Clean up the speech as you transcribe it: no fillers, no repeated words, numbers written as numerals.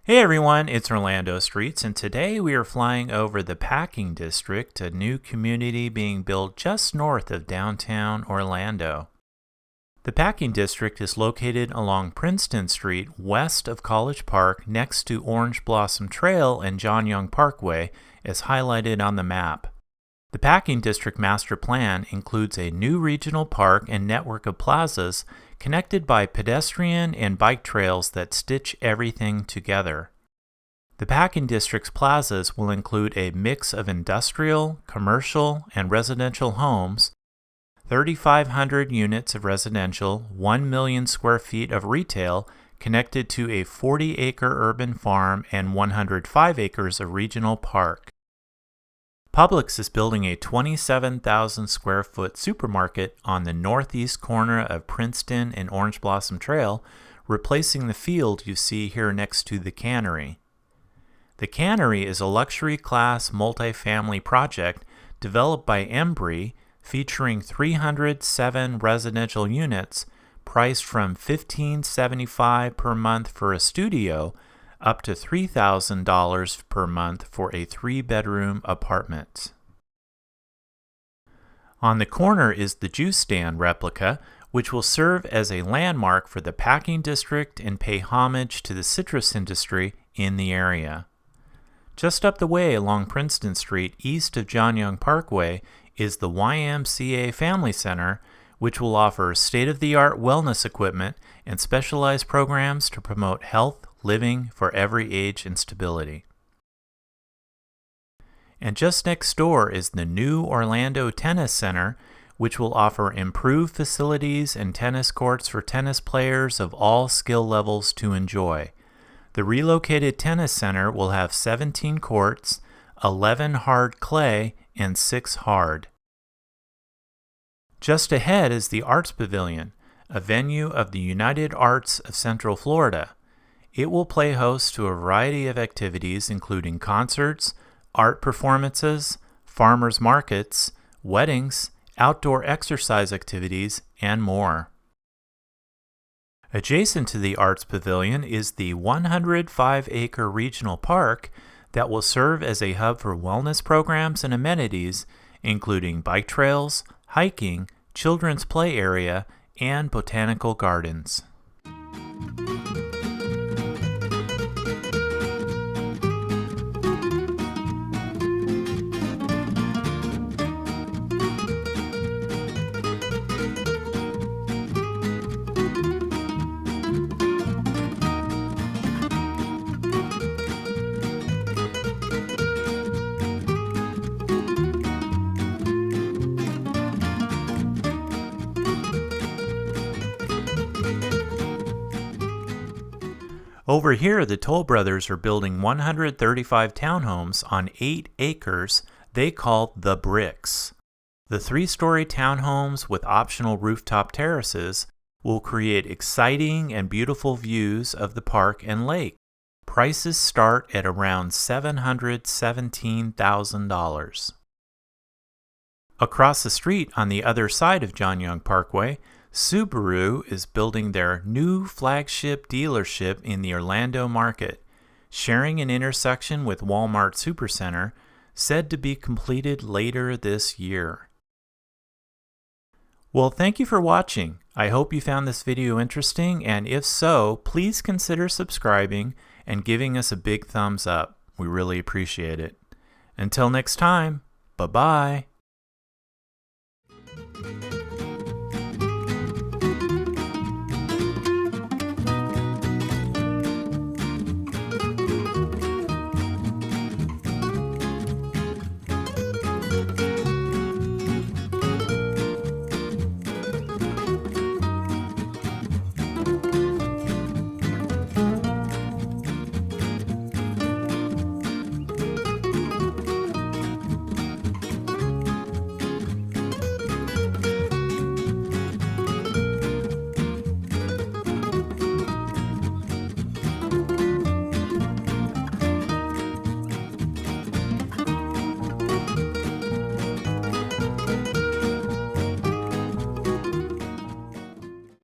Hey everyone, it's Orlando Streets, and today we are flying over the Packing District, a new community being built just north of downtown Orlando. The Packing District is located along Princeton Street, west of College Park, next to Orange Blossom Trail and John Young Parkway, as highlighted on the map. The Packing District Master Plan includes a new regional park and network of plazas connected by pedestrian and bike trails that stitch everything together. The Packing District's plazas will include a mix of industrial, commercial, and residential homes, 3,500 units of residential, 1 million square feet of retail connected to a 40-acre urban farm, and 105 acres of regional park. Publix is building a 27,000 square foot supermarket on the northeast corner of Princeton and Orange Blossom Trail, replacing the field you see here next to the cannery. The cannery is a luxury class multifamily project developed by Embry, featuring 307 residential units priced from $1,575 per month for a studio up to $3,000 per month for a 3-bedroom apartment. On the corner is the juice stand replica, which will serve as a landmark for the Packing District and pay homage to the citrus industry in the area. Just up the way along Princeton Street, east of John Young Parkway, is the YMCA Family Center, which will offer state-of-the-art wellness equipment and specialized programs to promote health living for every age and stability. And just next door is the new Orlando Tennis Center, which will offer improved facilities and tennis courts for tennis players of all skill levels to enjoy. The relocated tennis center will have 17 courts, 11 hard clay, and 6 hard. Just ahead is the Arts Pavilion, a venue of the United Arts of Central Florida. It will play host to a variety of activities including concerts, art performances, farmers markets, weddings, outdoor exercise activities, and more. Adjacent to the Arts Pavilion is the 105-acre regional park that will serve as a hub for wellness programs and amenities, including bike trails, hiking, children's play area, and botanical gardens. Over here, the Toll Brothers are building 135 townhomes on 8 acres they call The Bricks. The 3-story townhomes with optional rooftop terraces will create exciting and beautiful views of the park and lake. Prices start at around $717,000. Across the street on the other side of John Young Parkway, Subaru is building their new flagship dealership in the Orlando market, sharing an intersection with Walmart Supercenter, said to be completed later this year. Well, thank you for watching. I hope you found this video interesting, and if so, please consider subscribing and giving us a big thumbs up. We really appreciate it. Until next time, bye-bye.